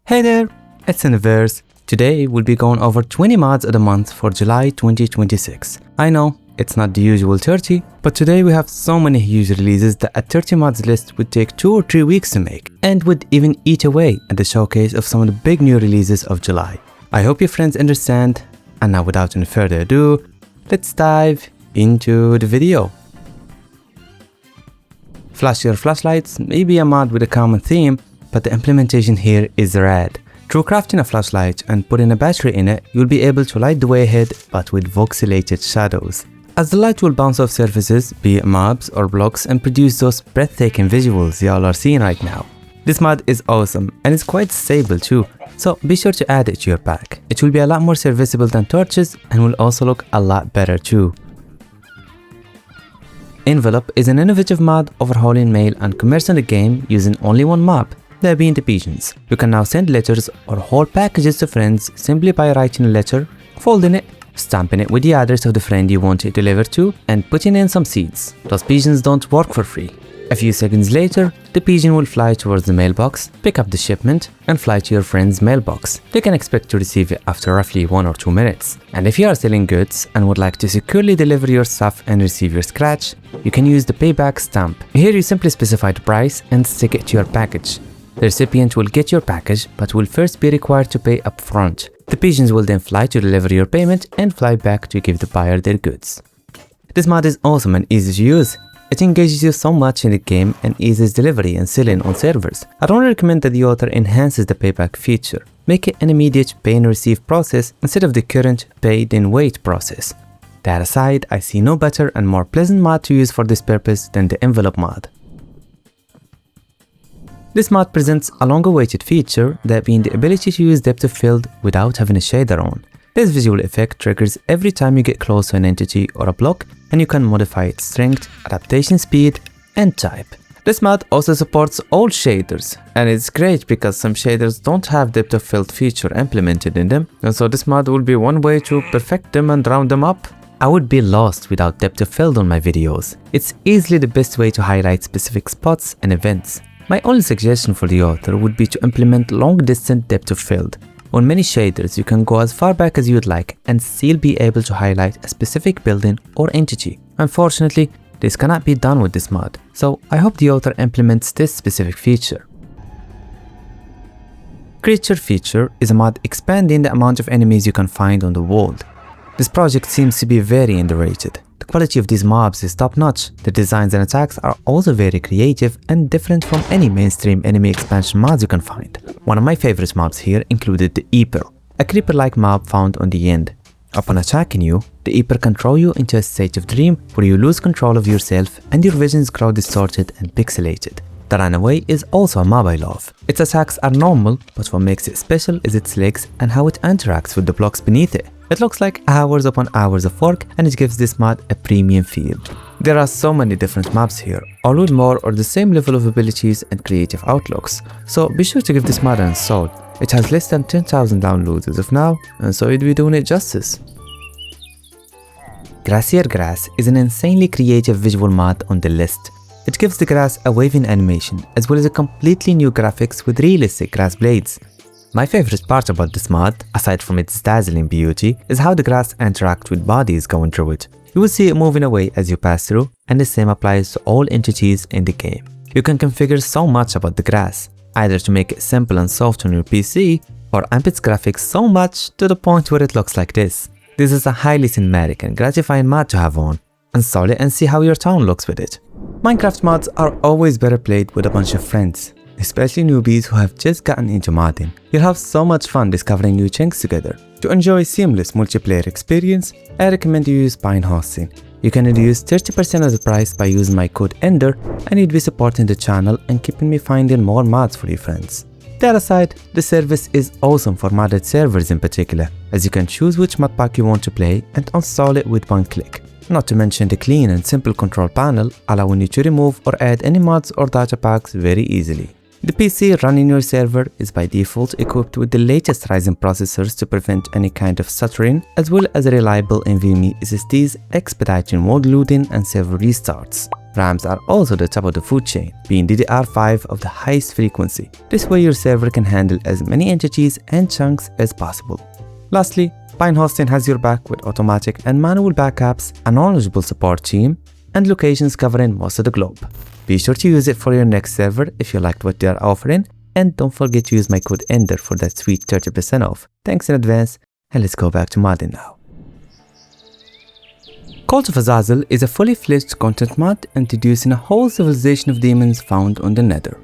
Hey there, it's EnderVerse. Today we'll be going over 20 mods of the month for July 2026. I know, it's not the usual 30, but today we have so many huge releases that a 30 mods list would take 2 or 3 weeks to make, and would even eat away at the showcase of some of the big new releases of July. I hope your friends understand, and now without any further ado, let's dive into the video. Flashier flashlights may be a mod with a common theme, but the implementation here is rad. Through crafting a flashlight and putting a battery in it, you'll be able to light the way ahead, but with voxelated shadows. As the light will bounce off surfaces, be it mobs or blocks, and produce those breathtaking visuals y'all are seeing right now. This mod is awesome, and it's quite stable too, so be sure to add it to your pack. It will be a lot more serviceable than torches, and will also look a lot better too. Envelope is an innovative mod overhauling mail and commerce in the game using only one mob, that being the pigeons. You can now send letters or whole packages to friends simply by writing a letter, folding it, stamping it with the address of the friend you want it delivered to, and putting in some seeds. Those pigeons don't work for free. A few seconds later, the pigeon will fly towards the mailbox, pick up the shipment, and fly to your friend's mailbox. They can expect to receive it after roughly 1 or 2 minutes. And if you are selling goods and would like to securely deliver your stuff and receive your scratch, you can use the payback stamp. Here you simply specify the price and stick it to your package. The recipient will get your package, but will first be required to pay upfront. The pigeons will then fly to deliver your payment and fly back to give the buyer their goods. This mod is awesome and easy to use. It engages you so much in the game and eases delivery and selling on servers. I'd only recommend that the author enhances the payback feature. Make it an immediate pay and receive process instead of the current pay then wait process. That aside, I see no better and more pleasant mod to use for this purpose than the envelope mod. This mod presents a long-awaited feature, that being the ability to use depth of field without having a shader on. This visual effect triggers every time you get close to an entity or a block, and you can modify its strength, adaptation speed, and type. This mod also supports all shaders, and it's great because some shaders don't have depth of field feature implemented in them, and so this mod will be one way to perfect them and round them up. I would be lost without depth of field on my videos. It's easily the best way to highlight specific spots and events. My only suggestion for the author would be to implement long-distance depth of field. On many shaders, you can go as far back as you would like and still be able to highlight a specific building or entity. Unfortunately, this cannot be done with this mod, so I hope the author implements this specific feature. Creature feature is a mod expanding the amount of enemies you can find on the world. This project seems to be very underrated. The quality of these mobs is top-notch. The designs and attacks are also very creative and different from any mainstream enemy expansion mods you can find. One of my favorite mobs here included the Eeper, a creeper-like mob found on the end. Upon attacking you, the Eeper can throw you into a state of dream where you lose control of yourself and your visions grow distorted and pixelated. The runaway is also a mob I love. Its attacks are normal, but what makes it special is its legs and how it interacts with the blocks beneath it. It looks like hours upon hours of work, and it gives this mod a premium feel. There are so many different mobs here, all with more or the same level of abilities and creative outlooks, so be sure to give this mod an install. It has less than 10,000 downloads as of now, and so you'd be doing it justice. Grassier grass is an insanely creative visual mod on the list. It gives the grass a waving animation, as well as a completely new graphics with realistic grass blades. My favorite part about this mod, aside from its dazzling beauty, is how the grass interacts with bodies going through it. You will see it moving away as you pass through, and the same applies to all entities in the game. You can configure so much about the grass, either to make it simple and soft on your PC, or amp its graphics so much to the point where it looks like this. This is a highly cinematic and gratifying mod to have on. Install it and see how your town looks with it. Minecraft mods are always better played with a bunch of friends, especially newbies who have just gotten into modding. You'll have so much fun discovering new chinks together. To enjoy a seamless multiplayer experience, I recommend you use Pinehosting. You can reduce 30% of the price by using my code ENDER, and you'd be supporting the channel and keeping me finding more mods for your friends. That aside, the service is awesome for modded servers in particular, as you can choose which modpack you want to play and install it with one click. Not to mention the clean and simple control panel, allowing you to remove or add any mods or data packs very easily. The PC running your server is by default equipped with the latest Ryzen processors to prevent any kind of stuttering, as well as reliable NVMe SSDs expediting world loading and server restarts. RAMs are also the top of the food chain, being DDR5 of the highest frequency. This way your server can handle as many entities and chunks as possible. Lastly, Pinehosting has your back with automatic and manual backups, a knowledgeable support team, and locations covering most of the globe. Be sure to use it for your next server if you liked what they are offering, and don't forget to use my code ENDER for that sweet 30% off. Thanks in advance, and let's go back to modding now. Cult of Azazel is a fully fledged content mod introducing a whole civilization of demons found on the Nether.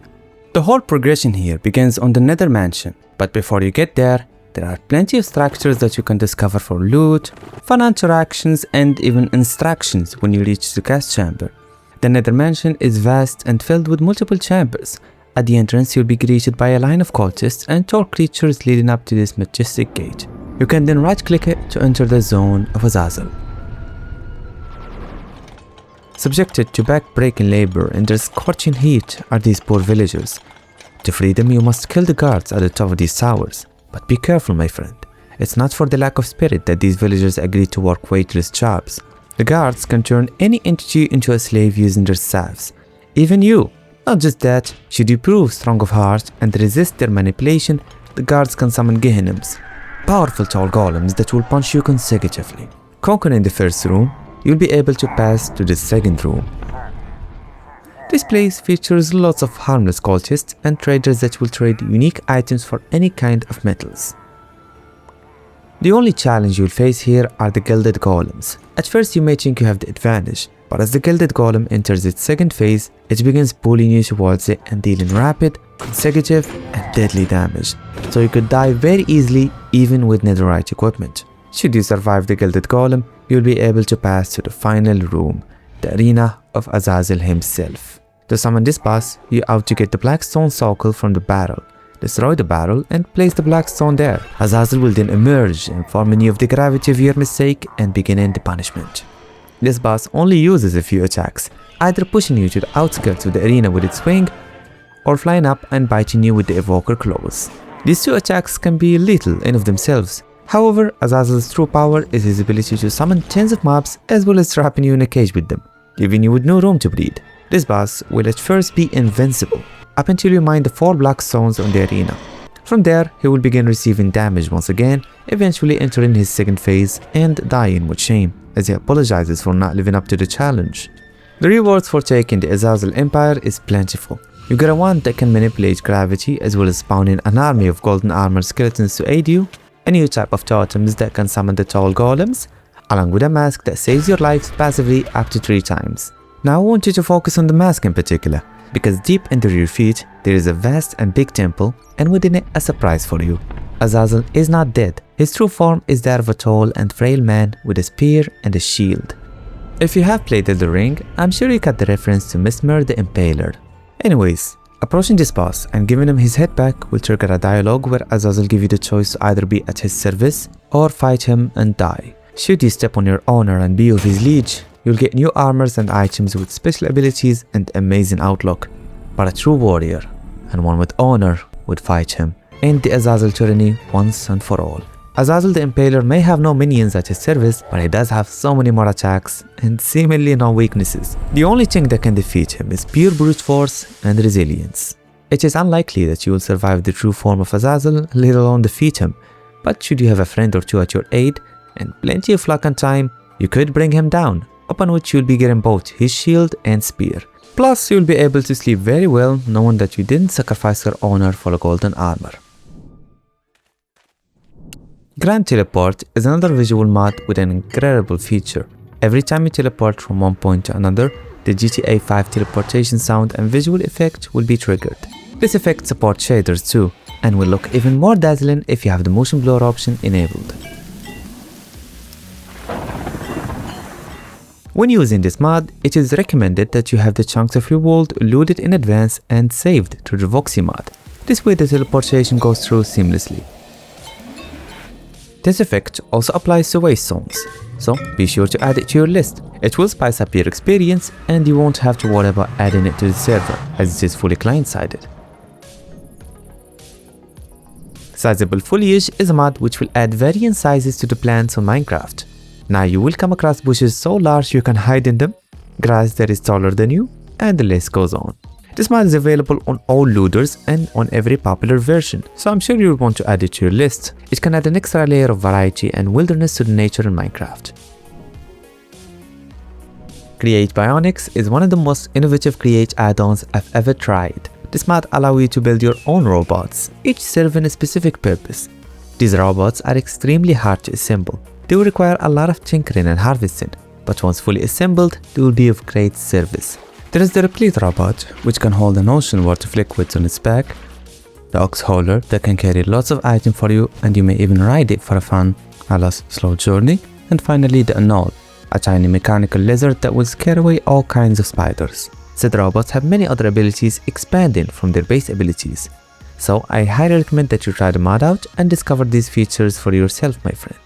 The whole progression here begins on the Nether mansion, but before you get there are plenty of structures that you can discover for loot, fun interactions, and even instructions when you reach the gas chamber. The Nether mansion is vast and filled with multiple chambers. At the entrance you'll be greeted by a line of cultists and tall creatures leading up to this majestic gate. You can then right click it to enter the zone of Azazel. Subjected to back-breaking labor and their scorching heat are these poor villagers. To free them you must kill the guards at the top of these towers. But be careful, my friend. It's not for the lack of spirit that these villagers agree to work waitress jobs. The guards can turn any entity into a slave using their staffs. Even you. Not just that, should you prove strong of heart and resist their manipulation, the guards can summon Gehennims, powerful tall golems that will punch you consecutively. Conquering the first room, you'll be able to pass to the second room. This place features lots of harmless cultists and traders that will trade unique items for any kind of metals. The only challenge you'll face here are the gilded golems. At first you may think you have the advantage, but as the gilded golem enters its second phase, it begins pulling you towards it and dealing rapid, consecutive, and deadly damage, so you could die very easily even with netherite equipment. Should you survive the gilded golem, you'll be able to pass to the final room, the arena of Azazel himself. To summon this boss, you have to get the black stone circle from the barrel, destroy the barrel, and place the black stone there. Azazel will then emerge, informing you of the gravity of your mistake and beginning the punishment. This boss only uses a few attacks, either pushing you to the outskirts of the arena with its wing, or flying up and biting you with the evoker claws. These two attacks can be lethal in of themselves. However, Azazel's true power is his ability to summon tens of mobs as well as trapping you in a cage with them, leaving you with no room to breathe. This boss will at first be invincible, up until you mine the 4 black stones on the arena. From there, he will begin receiving damage once again, eventually entering his second phase and dying with shame, as he apologizes for not living up to the challenge. The rewards for taking the Azazel Empire is plentiful. You get a wand that can manipulate gravity as well as spawning an army of golden armored skeletons to aid you, a new type of totems that can summon the tall golems, along with a mask that saves your life passively up to 3 times. Now I want you to focus on the mask in particular, because deep under your feet there is a vast and big temple, and within it a surprise for you. Azazel is not dead. His true form is that of a tall and frail man with a spear and a shield. If you have played Elden Ring, I'm sure you got the reference to Mesmer the Impaler. Anyways, approaching this boss and giving him his head back will trigger a dialogue where Azazel gives you the choice to either be at his service or fight him and die. Should you step on your honor and be of his liege, you'll get new armors and items with special abilities and amazing outlook. But a true warrior, and one with honor, would fight him, end the Azazel tyranny once and for all. Azazel the Impaler may have no minions at his service, but he does have so many more attacks and seemingly no weaknesses. The only thing that can defeat him is pure brute force and resilience. It is unlikely that you will survive the true form of Azazel, let alone defeat him, but should you have a friend or two at your aid, and plenty of luck and time, you could bring him down, upon which you'll be getting both his shield and spear. Plus, you'll be able to sleep very well knowing that you didn't sacrifice your honor for a golden armor. Grand Teleport is another visual mod with an incredible feature. Every time you teleport from one point to another, the GTA 5 teleportation sound and visual effect will be triggered. This effect supports shaders too, and will look even more dazzling if you have the motion blur option enabled. When using this mod, it is recommended that you have the chunks of your world loaded in advance and saved through the Voxy mod. This way the teleportation goes through seamlessly. This effect also applies to waste zones, so be sure to add it to your list. It will spice up your experience and you won't have to worry about adding it to the server, as it is fully client-sided. Sizeable Foliage is a mod which will add varying sizes to the plants on Minecraft. Now you will come across bushes so large you can hide in them, grass that is taller than you, and the list goes on. This mod is available on all loaders and on every popular version, so I'm sure you'll want to add it to your list. It can add an extra layer of variety and wilderness to the nature in Minecraft. Create Bionics is one of the most innovative Create add-ons I've ever tried. This mod allows you to build your own robots, each serving a specific purpose. These robots are extremely hard to assemble. They will require a lot of tinkering and harvesting, but once fully assembled, they will be of great service. There is the Replete robot, which can hold an ocean worth of liquids on its back, the Ox Hauler that can carry lots of items for you and you may even ride it for a fun, slow journey, and finally the Anole, a tiny mechanical lizard that will scare away all kinds of spiders. Said robots have many other abilities expanding from their base abilities, so I highly recommend that you try the mod out and discover these features for yourself, my friend.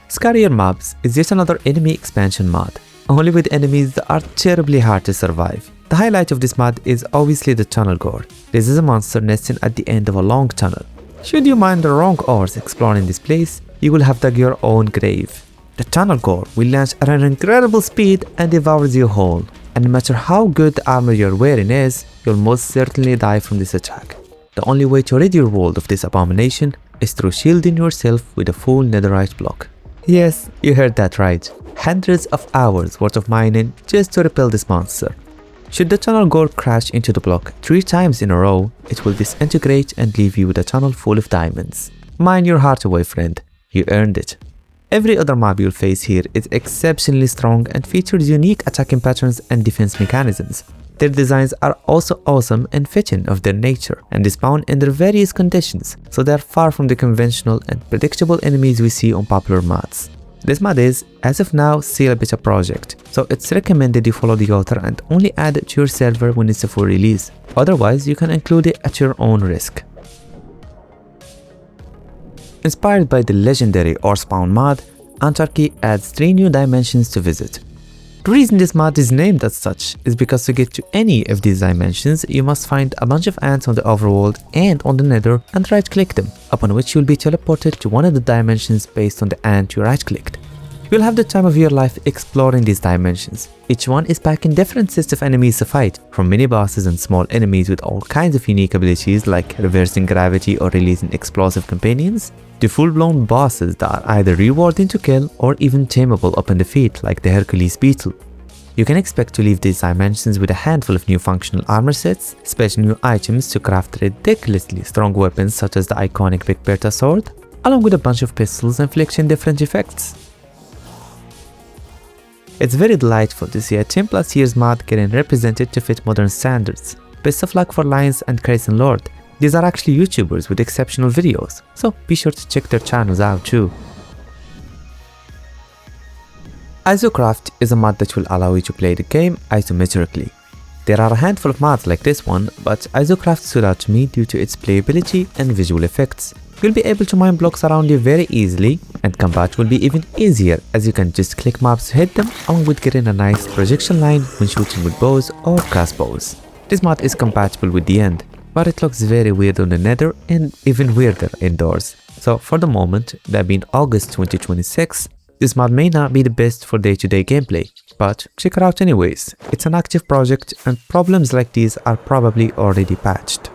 Skarrier mobs is yet another enemy expansion mod, only with enemies that are terribly hard to survive. The highlight of this mod is obviously the tunnel gore. This is a monster nesting at the end of a long tunnel. Should you mine the wrong ores exploring this place, you will have dug your own grave. The tunnel gore will launch at an incredible speed and devours you whole, and no matter how good the armor you're wearing is, you'll most certainly die from this attack. The only way to rid your world of this abomination is through shielding yourself with a full netherite block. Yes, you heard that right. Hundreds of hours worth of mining just to repel this monster. Should the tunnel gore crash into the block 3 times in a row, it will disintegrate and leave you with a tunnel full of diamonds. Mine your heart away, friend. You earned it. Every other mob you'll face here is exceptionally strong and features unique attacking patterns and defense mechanisms. Their designs are also awesome and fitting of their nature, and they spawn under various conditions, so they are far from the conventional and predictable enemies we see on popular mods. This mod is, as of now, still a beta project, so it's recommended you follow the author and only add it to your server when it's a full release. Otherwise, you can include it at your own risk. Inspired by the legendary Ore Spawn mod, Antarchy adds 3 new dimensions to visit. The reason this mod is named as such is because to get to any of these dimensions, you must find a bunch of ants on the Overworld and on the Nether and right-click them, upon which you'll be teleported to one of the dimensions based on the ant you right-clicked. You'll have the time of your life exploring these dimensions. Each one is packing different sets of enemies to fight, from mini-bosses and small enemies with all kinds of unique abilities like reversing gravity or releasing explosive companions, to full-blown bosses that are either rewarding to kill or even tameable upon defeat like the Hercules beetle. You can expect to leave these dimensions with a handful of new functional armor sets, special new items to craft ridiculously strong weapons such as the iconic Big Bertha sword, along with a bunch of pistols inflicting different effects. It's very delightful to see a 10+ years mod getting represented to fit modern standards. Best of luck for Lions and Crescent Lord. These are actually YouTubers with exceptional videos, so be sure to check their channels out too. Isocraft is a mod that will allow you to play the game isometrically. There are a handful of mods like this one, but Isocraft stood out to me due to its playability and visual effects. You'll be able to mine blocks around you very easily, and combat will be even easier as you can just click mobs to hit them along with getting a nice projection line when shooting with bows or crossbows. This mod is compatible with the End, but it looks very weird on the Nether and even weirder indoors. So for the moment, that being August 2026, this mod may not be the best for day-to-day gameplay, but check it out anyways. It's an active project and problems like these are probably already patched.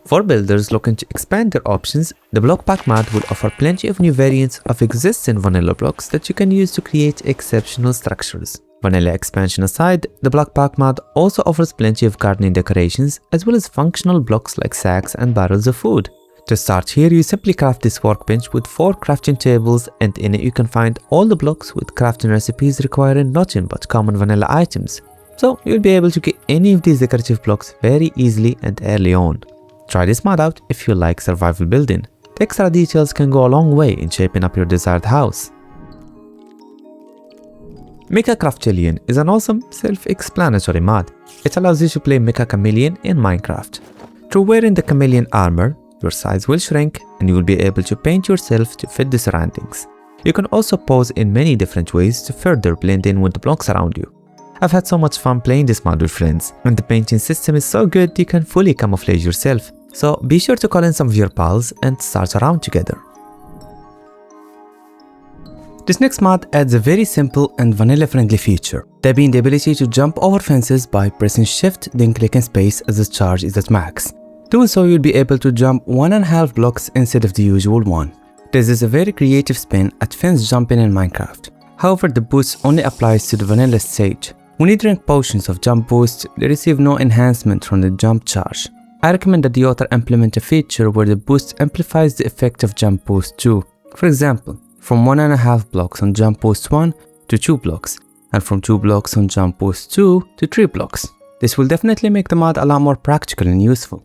For builders looking to expand their options, the Block Pack mod will offer plenty of new variants of existing vanilla blocks that you can use to create exceptional structures. Vanilla expansion aside, the Block Pack mod also offers plenty of gardening decorations as well as functional blocks like sacks and barrels of food. To start here, you simply craft this workbench with 4 crafting tables, and in it you can find all the blocks with crafting recipes requiring nothing but common vanilla items. So you'll be able to get any of these decorative blocks very easily and early on. Try this mod out if you like survival building. The extra details can go a long way in shaping up your desired house. Meccha Crafteleon is an awesome self-explanatory mod. It allows you to play Meccha Chameleon in Minecraft. Through wearing the chameleon armor, your size will shrink and you will be able to paint yourself to fit the surroundings. You can also pose in many different ways to further blend in with the blocks around you. I've had so much fun playing this mod with friends, and the painting system is so good you can fully camouflage yourself. So be sure to call in some of your pals and start around together. This next mod adds a very simple and vanilla-friendly feature, that being the ability to jump over fences by pressing shift then clicking space as the charge is at max. Doing so, you'll be able to jump 1.5 blocks instead of the usual one. This is a very creative spin at fence jumping in Minecraft. However, the boost only applies to the vanilla stage. When you drink potions of jump boost, they receive no enhancement from the jump charge. I recommend that the author implement a feature where the boost amplifies the effect of jump boost 2. For example, from 1.5 blocks on jump boost 1 to 2 blocks, and from 2 blocks on jump boost 2 to 3 blocks. This will definitely make the mod a lot more practical and useful.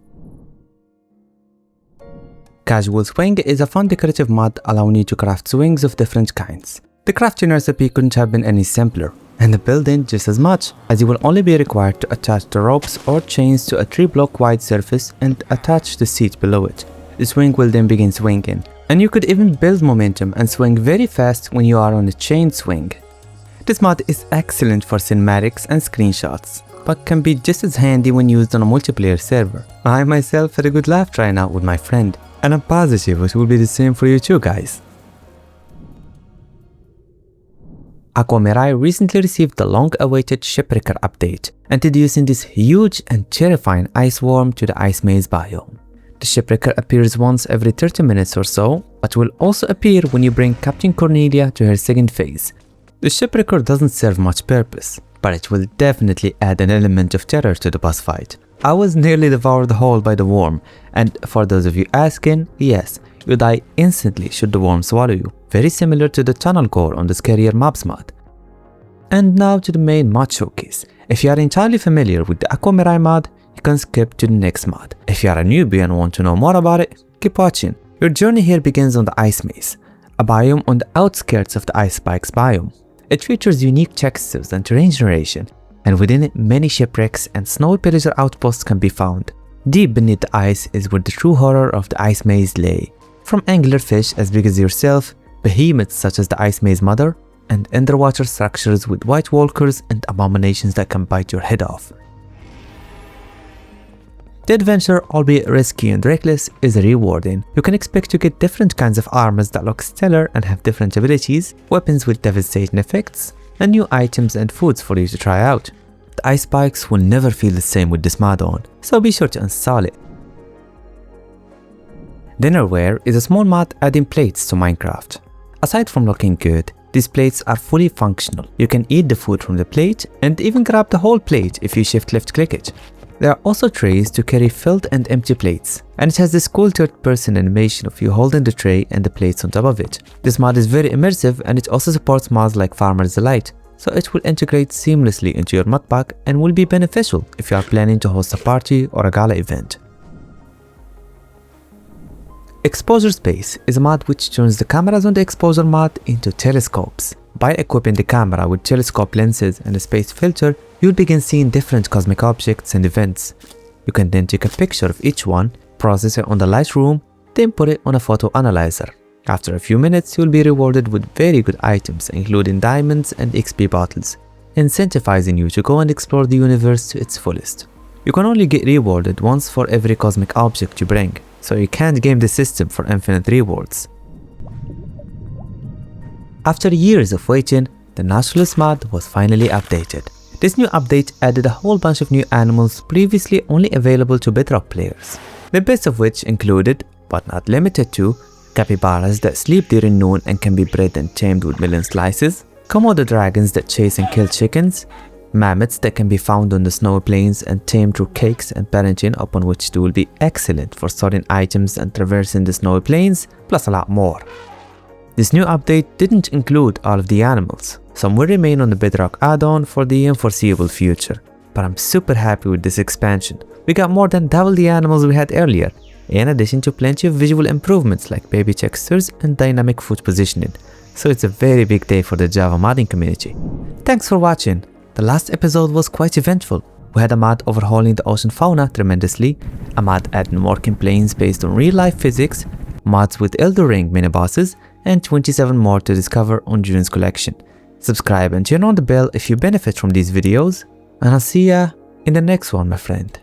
Casual Swing is a fun decorative mod allowing you to craft swings of different kinds. The crafting recipe couldn't have been any simpler, and the building just as much, as you will only be required to attach the ropes or chains to a 3-block wide surface and attach the seat below it. The swing will then begin swinging, and you could even build momentum and swing very fast when you are on a chain swing. This mod is excellent for cinematics and screenshots, but can be just as handy when used on a multiplayer server. I myself had a good laugh trying out with my friend, and I'm positive it will be the same for you too, guys. Aquamirae recently received the long-awaited Shipwrecker update, introducing this huge and terrifying ice worm to the ice maze biome. The Shipwrecker appears once every 30 minutes or so, but will also appear when you bring Captain Cornelia to her second phase. The Shipwrecker doesn't serve much purpose, but it will definitely add an element of terror to the boss fight. I was nearly devoured whole by the worm, and for those of you asking, yes, you die instantly should the worm swallow you, very similar to the tunnel core on the Skarrier mobs mod. And now to the main mod showcase. If you are entirely familiar with the Aquamirae mod, you can skip to the next mod. If you are a newbie and want to know more about it, keep watching. Your journey here begins on the Ice Maze, a biome on the outskirts of the Ice Spikes biome. It features unique textures and terrain generation, and within it many shipwrecks and snowy pillager outposts can be found. Deep beneath the ice is where the true horror of the Ice Maze lay. From anglerfish as big as yourself, behemoths such as the Ice Maze Mother, and underwater structures with white walkers and abominations that can bite your head off. The adventure, albeit risky and reckless, is rewarding. You can expect to get different kinds of armors that look stellar and have different abilities, weapons with devastating effects, and new items and foods for you to try out. The ice spikes will never feel the same with this mod on, so be sure to install it. Dinnerware is a small mod adding plates to Minecraft. Aside from looking good, these plates are fully functional. You can eat the food from the plate and even grab the whole plate if you shift left click it. There are also trays to carry filled and empty plates, and it has this cool third-person animation of you holding the tray and the plates on top of it. This mod is very immersive, and it also supports mods like Farmer's Delight, so it will integrate seamlessly into your modpack and will be beneficial if you are planning to host a party or a gala event. Exposure Space is a mod which turns the cameras on the exposure mod into telescopes. By equipping the camera with telescope lenses and a space filter, you'll begin seeing different cosmic objects and events. You can then take a picture of each one, process it on the Lightroom, then put it on a photo analyzer. After a few minutes, you'll be rewarded with very good items including diamonds and XP bottles, incentivizing you to go and explore the universe to its fullest. You can only get rewarded once for every cosmic object you bring, so you can't game the system for infinite rewards. After years of waiting, the Naturalist mod was finally updated. This new update added a whole bunch of new animals previously only available to Bedrock players. The best of which included, but not limited to, capybaras that sleep during noon and can be bred and tamed with million slices, Komodo dragons that chase and kill chickens, mammoths that can be found on the snowy plains and tamed through cakes and parenting, upon which they will be excellent for storing items and traversing the snowy plains, plus a lot more. This new update didn't include all of the animals. Some will remain on the Bedrock add-on for the unforeseeable future, but I'm super happy with this expansion. We got more than double the animals we had earlier, in addition to plenty of visual improvements like baby textures and dynamic foot positioning, so it's a very big day for the Java modding community. Thanks for watching. The last episode was quite eventful. We had a mod overhauling the ocean fauna tremendously, a mod adding working planes based on real-life physics, mods with Elden Ring mini-bosses, and 27 more to discover on June's collection. Subscribe and turn on the bell if you benefit from these videos, and I'll see ya in the next one, my friend.